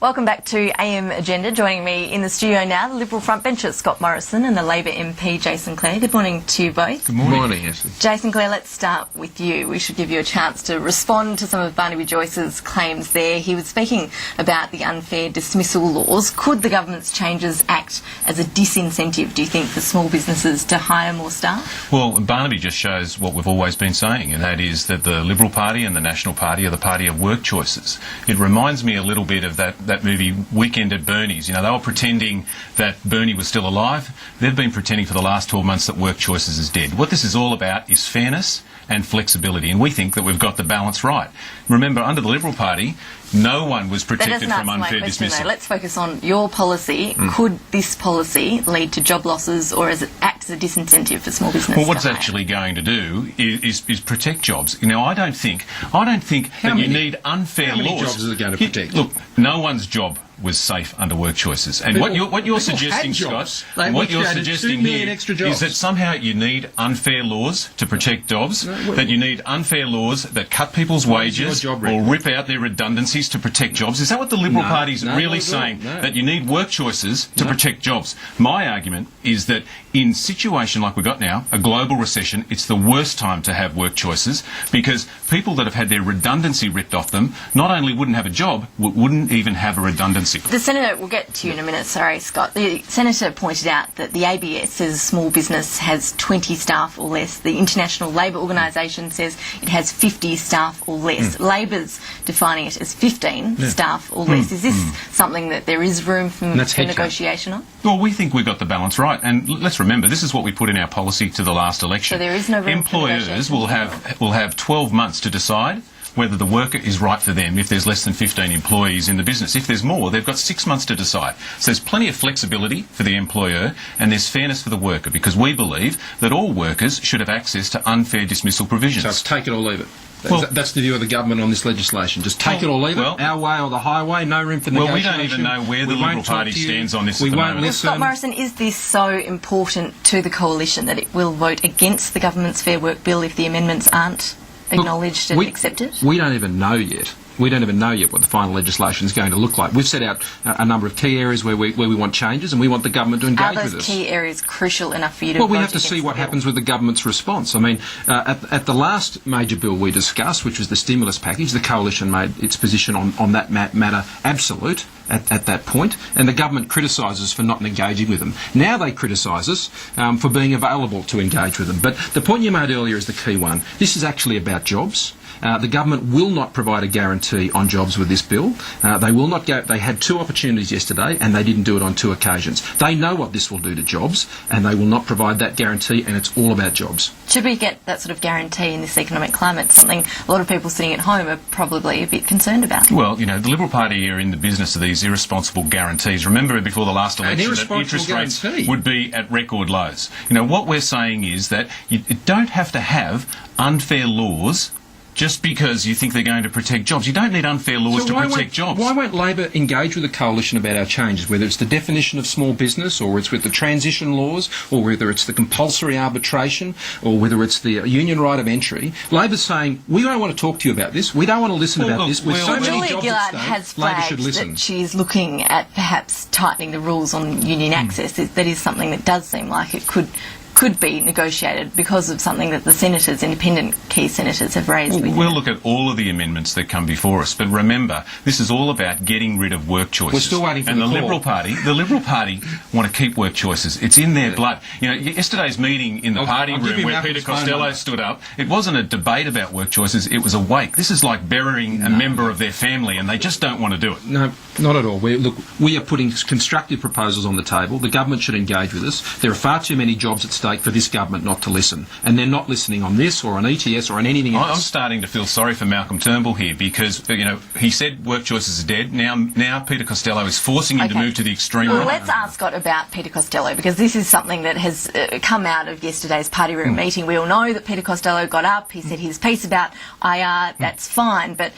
Welcome back to AM Agenda. Joining me in the studio now, the Liberal frontbenchers, Scott Morrison, and the Labor MP, Jason Clare. Good morning to you both. Good morning. Good morning, Ashley. Jason Clare, let's start with you. We should give you a chance to respond to some of Barnaby Joyce's claims there. He was speaking about the unfair dismissal laws. Could the government's changes act as a disincentive, do you think, for small businesses to hire more staff? Well, Barnaby just shows what we've always been saying, and that is that the Liberal Party and the National Party are the party of work choices. It reminds me a little bit of that movie Weekend at Bernie's. You know, they were pretending that Bernie was still alive. They've been pretending for the last 12 months that work choices is dead. What this is all about is fairness and flexibility, and we think that we've got the balance right. Remember, under the Liberal Party, no one was protected from unfair dismissal. Let's focus on your policy. Could this policy lead to job losses, or as it acts as a disincentive for small business? Well, what it's actually going to do is protect jobs. You know, I don't think that you need unfair laws. How many jobs is it going to protect? Look, no one's job was safe under work choices. And what you're suggesting, Scott, what you're suggesting here is that somehow you need unfair laws to protect jobs, that you need unfair laws that cut people's wages or rip out their redundancies to protect jobs. Is that what the Liberal Party is really saying? That you need work choices to protect jobs? My argument is that in a situation like we've got now, a global recession, it's the worst time to have work choices, because people that have had their redundancy ripped off them not only wouldn't have a job, wouldn't even have a redundancy. The Senator, we'll get to you in a minute, sorry Scott. The Senator pointed out that the ABS says small business has 20 staff or less. The International Labour Organisation says it has 50 staff or less. Labor's defining it as 15 staff or less. Is this something that there is room for negotiation on? Well, we think we've got the balance right, and let's remember, this is what we put in our policy to the last election. So there is no room Employers will have 12 months to decide whether the worker is right for them if there's less than 15 employees in the business. If there's more, they've got 6 months to decide. So there's plenty of flexibility for the employer, and there's fairness for the worker, because we believe that all workers should have access to unfair dismissal provisions. So it's take it or leave it. That's the view of the government on this legislation. Just take it or leave it. Our way or the highway, no room for negotiation. Well, we don't even know where the Liberal Party stands on this at the moment. Well, Scott Morrison, is this so important to the coalition that it will vote against the government's Fair Work bill if the amendments aren't acknowledged and accepted? We don't even know yet. We don't even know yet what the final legislation is going to look like. We've set out a number of key areas where we want changes, and we want the government to engage with us. Are those key areas crucial enough for you to Well, we have to see what happens with the government's response. I mean, at the last major bill we discussed, which was the stimulus package, the coalition made its position on that matter absolute at that point, and the government criticise us for not engaging with them. Now they criticise us for being available to engage with them. But the point you made earlier is the key one. This is actually about jobs. The government will not provide a guarantee on jobs with this bill. They will not go. They had 2 opportunities yesterday, and they didn't do it on 2 occasions. They know what this will do to jobs, and they will not provide that guarantee, and it's all about jobs. Should we get that sort of guarantee in this economic climate? Something a lot of people sitting at home are probably a bit concerned about. Well, you know, the Liberal Party are in the business of these irresponsible guarantees. Remember before the last election that interest rates would be at record lows. You know, what we're saying is that you don't have to have unfair laws just because you think they're going to protect jobs. You don't need unfair laws to protect jobs. Why won't Labor engage with the coalition about our changes, whether it's the definition of small business, or it's with the transition laws, or whether it's the compulsory arbitration, or whether it's the union right of entry? Labor's saying, we don't want to talk to you about this. We don't want to listen about this. With so many jobs at stake, has flagged that she's looking at perhaps tightening the rules on union access. That is something that does seem like it could be negotiated because of something that the senators, independent key senators, have raised. We'll look at all of the amendments that come before us, but remember, this is all about getting rid of work choices. We're still waiting for the Liberal Party want to keep work choices. It's in their blood. You know, yesterday's meeting in the party room where Peter Costello stood up, it wasn't a debate about work choices, it was a wake. This is like burying a member of their family, and they just don't want to do it. No, not at all. We are putting constructive proposals on the table. The government should engage with us. There are far too many jobs at stake for this government not to listen, and they're not listening on this or on ETS or on anything else. I'm starting to feel sorry for Malcolm Turnbull here, because he said work choices are dead. Now Peter Costello is forcing him to move to the extreme. Well, let's ask Scott about Peter Costello, because this is something that has come out of yesterday's party room meeting. We all know that Peter Costello got up, he said his piece about IR, that's fine, but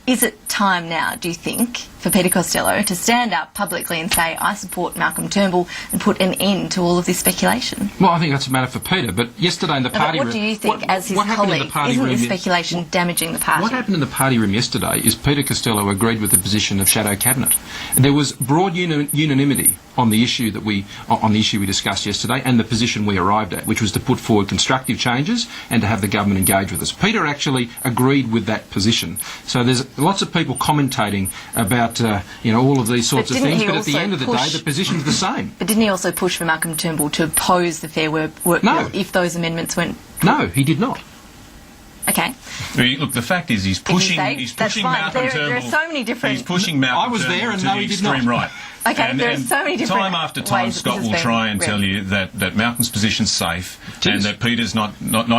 is it time now, do you think, for Peter Costello to stand up publicly and say, I support Malcolm Turnbull, and put an end to all of this speculation? Well, I think that's a matter for Peter. But yesterday in the party room... What do you think, as his colleague, isn't this speculation damaging the party? What happened in the party room yesterday is Peter Costello agreed with the position of Shadow Cabinet. And there was broad unanimity on the issue that we discussed yesterday, and the position we arrived at, which was to put forward constructive changes and to have the government engage with us. Peter actually agreed with that position. So there's lots of people commentating about all of these sorts of things, but at the end of the day, the position's the same. But didn't he also push for Malcolm Turnbull to oppose the Fair Work Bill if those amendments went? No, he did not. Okay. Look, the fact is he's pushing Malcolm Turnbull. There are so many different... He's pushing Malcolm Turnbull to the extreme right. Okay, there are so many different time after time, Scott will try and tell you that Malcolm's position's safe and that Peter's not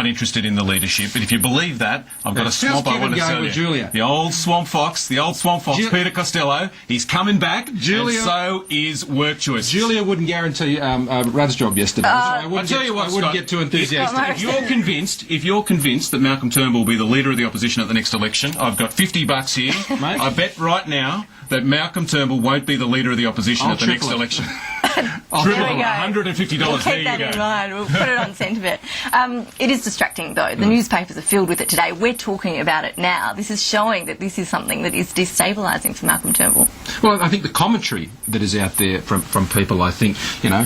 interested in the leadership. But if you believe that, I've got a swamp I want to tell you. Julia? The old swamp fox, Peter Costello, he's coming back, Julia, and so is work choices. Julia wouldn't guarantee Rudd's job yesterday, so I wouldn't get too enthusiastic. If you're convinced that Malcolm Turnbull will be the leader of the opposition at the next election, I've got $50 here. Mate. I bet right now that Malcolm Turnbull won't be the leader of the opposition at the next election. Triple $150. We'll keep that in mind. We'll put it on Centrebet. It is distracting, though. The newspapers are filled with it today. We're talking about it now. This is showing that this is something that is destabilising for Malcolm Turnbull. Well, I think the commentary that is out there from people, I think,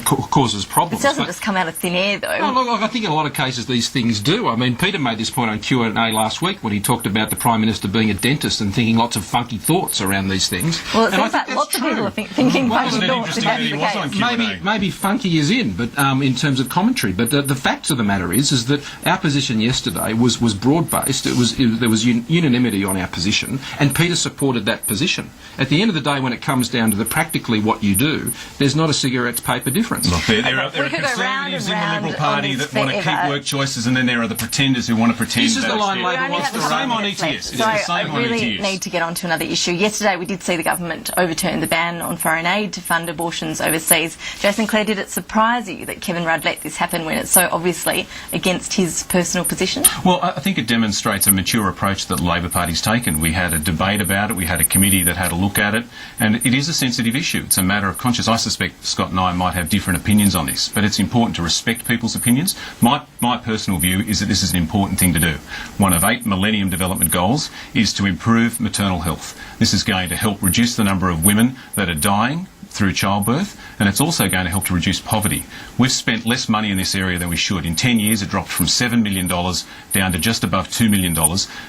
causes problems. It doesn't just come out of thin air, though. No, look, I think in a lot of cases these things do. I mean, Peter made this point on Q&A last week when he talked about the Prime Minister being a dentist and thinking lots of funky thoughts around these things. Well, it seems like lots of people are thinking funky thoughts. If that's the case. Maybe funky is in, but in terms of commentary. But the facts of the matter is that our position yesterday was broad-based. There was unanimity on our position, and Peter supported that position. At the end of the day, when it comes down to practically what you do, there's not a cigarette's paper difference. Look, there are conservatives in the Liberal Party that want to keep work choices, and then there are the pretenders who want to pretend. This is the line Labor wants to run on ETS. So I really need to get on to another issue. Yesterday we did see the government overturn the ban on foreign aid to fund abortions overseas. Jason Clare, did it surprise you that Kevin Rudd let this happen when it's so obviously against his personal position? Well, I think it demonstrates a mature approach that the Labor Party's taken. We had a debate about it, we had a committee that had a look at it, and it is a sensitive issue. It's a matter of conscience. I suspect Scott and I might have different opinions on this, but it's important to respect people's opinions. My personal view is that this is an important thing to do. One of 8 Millennium Development Goals is to improve maternal health. This is going to help reduce the number of women that are dying through childbirth, and it's also going to help to reduce poverty. We've spent less money in this area than we should. In 10 years, it dropped from $7 million down to just above $2 million.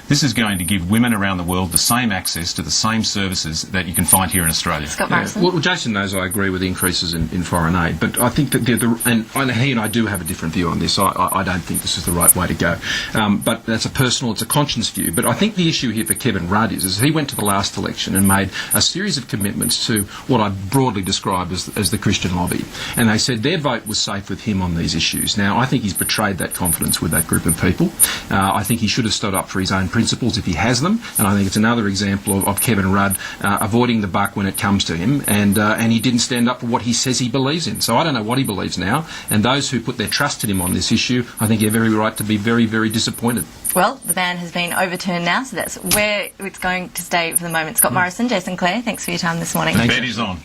This is going to give women around the world the same access to the same services that you can find here in Australia. Scott Morrison? Well, Jason knows I agree with increases in foreign aid, but I think that he and I do have a different view on this. I don't think this is the right way to go. But that's it's a conscience view. But I think the issue here for Kevin Rudd is he went to the last election and made a series of commitments to what I broadly described as the Christian lobby. And they said their vote was safe with him on these issues. Now, I think he's betrayed that confidence with that group of people. I think he should have stood up for his own principles if he has them. And I think it's another example of Kevin Rudd avoiding the buck when it comes to him. And he didn't stand up for what he says he believes in. So I don't know what he believes now. And those who put their trust in him on this issue, I think have every right to be very, very disappointed. Well, the ban has been overturned now, so that's where it's going to stay for the moment. Scott Morrison, Jason Clare, thanks for your time this morning. The bet is on.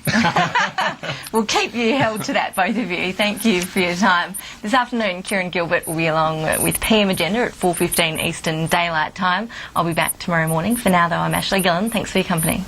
We'll keep you held to that, both of you. Thank you for your time. This afternoon, Kieran Gilbert will be along with PM Agenda at 4:15 Eastern Daylight Time. I'll be back tomorrow morning. For now, though, I'm Ashley Gillen. Thanks for your company.